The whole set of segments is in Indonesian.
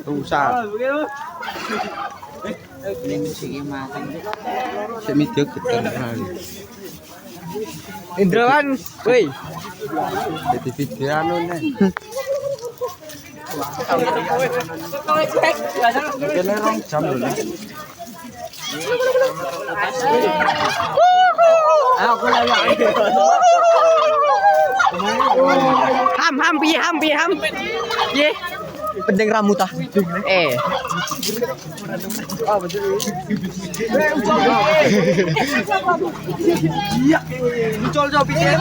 Rusak. Semi dia getar kali. Indrawan, woi. Jadi video anu nih. Kene rong jam lho. Aku lagi. Ham. Ye. Penting rambut ah. Oh betul. Iya. Muncul coba pikir.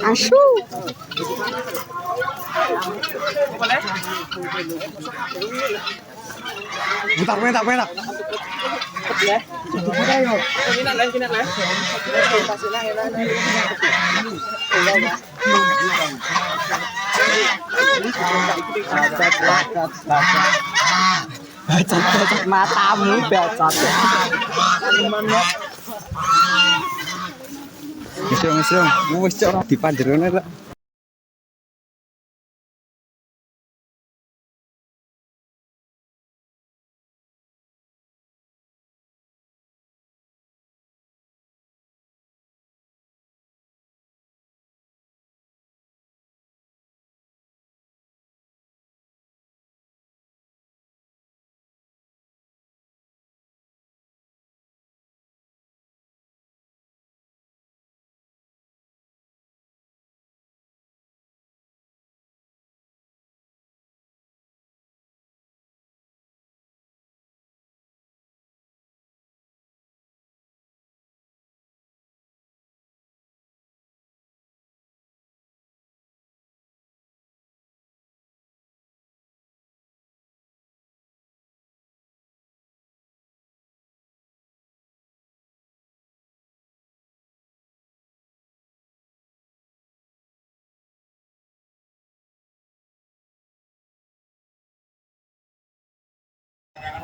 Asu. Bentar. Bacot matamu bacot. Mesum. Wis cok dipanjerone lek.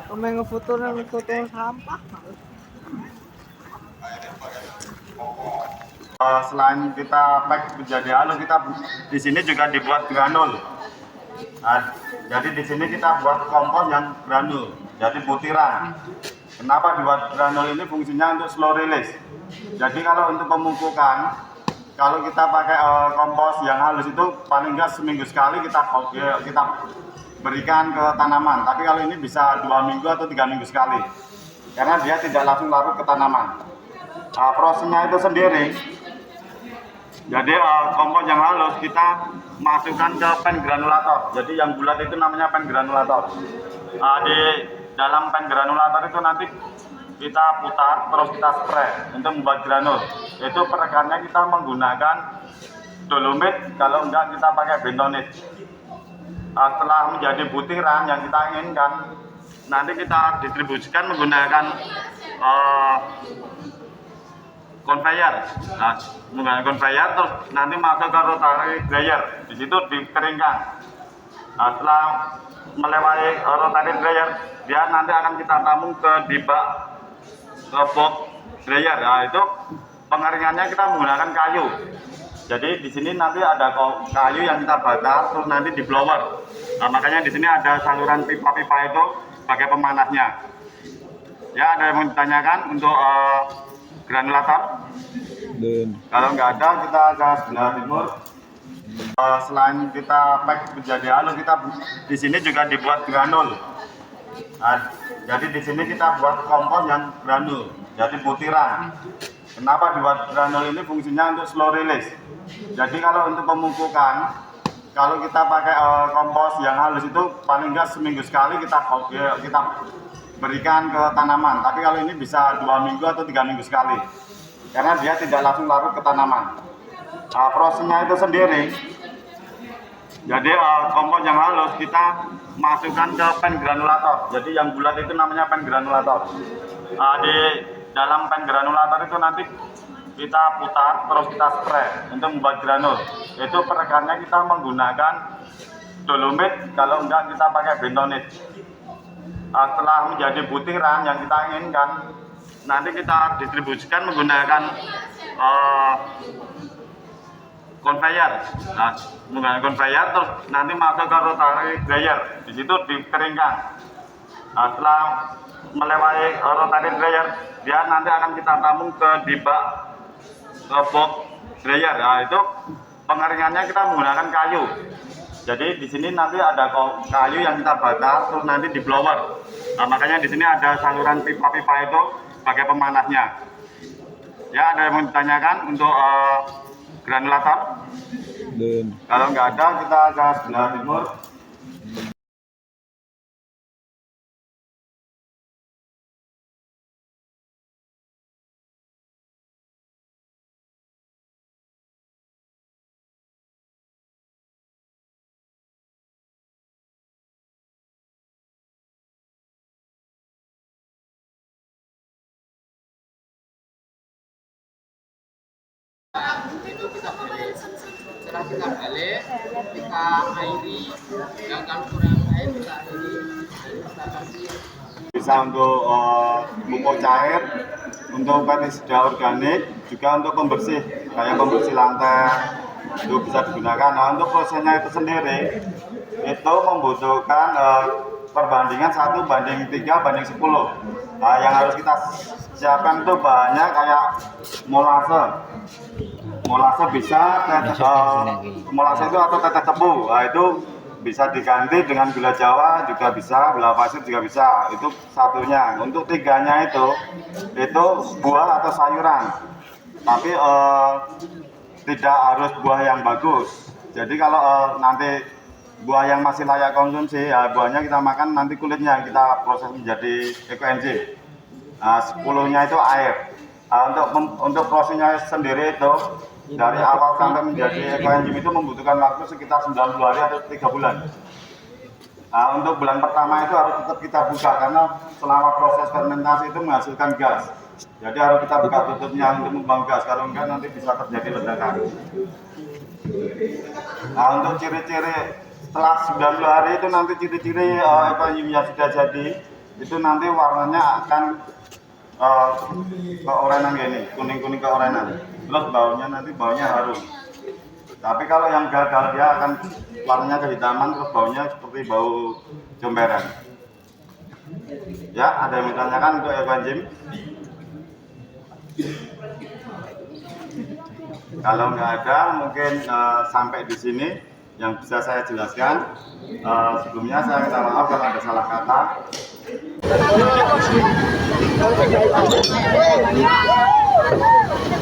Omeng foto sampah. Selain kita pack menjadi halus, kita di sini juga dibuat granul. Nah, jadi di sini kita buat kompos yang granul, jadi butiran. Kenapa dibuat granul ini? Fungsinya untuk slow release. Jadi kalau untuk pemupukan, kalau kita pakai kompos yang halus itu paling enggak seminggu sekali kita berikan ke tanaman. Tapi kalau ini bisa 2 minggu atau 3 minggu sekali, karena dia tidak langsung larut ke tanaman. Prosesnya itu sendiri. Jadi kompos yang halus kita masukkan ke pen granulator. Jadi yang bulat itu namanya pen granulator. Di dalam pen granulator itu nanti kita putar terus kita spray untuk membuat granul. Itu perekannya kita menggunakan dolomit, kalau enggak kita pakai bentonit. Setelah menjadi butiran yang kita inginkan, nanti kita distribusikan menggunakan conveyor. Nah, menggunakan conveyor terus nanti masuk ke rotary dryer. Di situ dikeringkan. Nah, setelah melewati rotary dryer, dia nanti akan kita tampung ke bak box dryer. Nah, itu pengeringannya kita menggunakan kayu. Jadi di sini nanti ada kayu yang kita bakar terus nanti di blower. Nah, makanya di sini ada saluran pipa-pipa itu sebagai pemanasnya. Ya, ada yang mau ditanyakan untuk granulator? Kalau nggak ada, kita ke sebelah timur. Selain kita pack menjadi halus, kita di sini juga dibuat granul. Nah, jadi di sini kita buat kompos yang granul, jadi butiran. Kenapa dibuat granul ini? Fungsinya untuk slow release. Jadi kalau untuk pemupukan, kalau kita pakai kompos yang halus itu paling nggak seminggu sekali kita berikan ke tanaman. Tapi kalau ini bisa 2 minggu atau 3 minggu sekali, karena dia tidak langsung larut ke tanaman. Prosesnya itu sendiri. Jadi kompos yang halus kita masukkan ke pen granulator. Jadi yang bulat itu namanya pen granulator. Di dalam pen granulator itu nanti kita putar terus kita spray untuk membuat granul. Itu perekannya kita menggunakan dolomit, kalau enggak kita pakai bentonit. Setelah menjadi butiran yang kita inginkan, nanti kita distribusikan menggunakan conveyor. Nah, menggunakan conveyor terus nanti masuk ke rotary dryer. Di situ dikeringkan. Nah, setelah melewati rotary dryer, dia nanti akan kita tampung di bak box dryer. Nah, itu pengeringannya kita menggunakan kayu. Jadi di sini nanti ada kayu yang kita bakar terus nanti di blower. Nah, makanya di sini ada saluran pipa-pipa itu sebagai pemanasnya. Ya, ada yang mau ditanyakan untuk granulator? Belum. Kalau nggak ada, kita ke sebelah timur. Setelah kita balik, kita airi, dan kalau kurang air kita airi, kita kasih. Bisa untuk pupuk cair, untuk pestisida organik, juga untuk pembersih, kayak pembersih lantai, itu bisa digunakan. Nah, untuk prosesnya itu sendiri, itu membutuhkan perbandingan 1:3:10. Nah, yang harus kita siapkan itu bahannya kayak molase. Molase bisa molase itu atau tetes tebu. Nah, itu bisa diganti dengan gula Jawa juga bisa, gula pasir juga bisa. Itu satunya. Untuk tiganya itu buah atau sayuran. Tapi tidak harus buah yang bagus. Jadi kalau nanti buah yang masih layak konsumsi, ya buahnya kita makan, nanti kulitnya kita proses menjadi ekoenzim. Nah, 10-nya itu air. Nah, untuk prosesnya sendiri itu dari awal sampai menjadi ekoenzim itu membutuhkan waktu sekitar 90 hari atau 3 bulan. Nah, untuk bulan pertama itu harus tetap kita buka karena selama proses fermentasi itu menghasilkan gas. Jadi harus kita buka tutupnya untuk membuang gas, kalau enggak nanti bisa terjadi ledakan. Nah, untuk ciri-ciri setelah 90 hari itu nanti ciri-ciri ekoenzimnya sudah jadi, itu nanti warnanya akan keorenan gini, kuning-kuning keorenan. Terus baunya harum. Tapi kalau yang gagal dia akan warnanya kehitaman, terus baunya seperti bau comberan. Ya, ada yang ditanyakan untuk ekoenzim? Kalau nggak ada, mungkin sampai di sini yang bisa saya jelaskan. Sebelumnya saya minta maaf kalau ada salah kata. Thank you.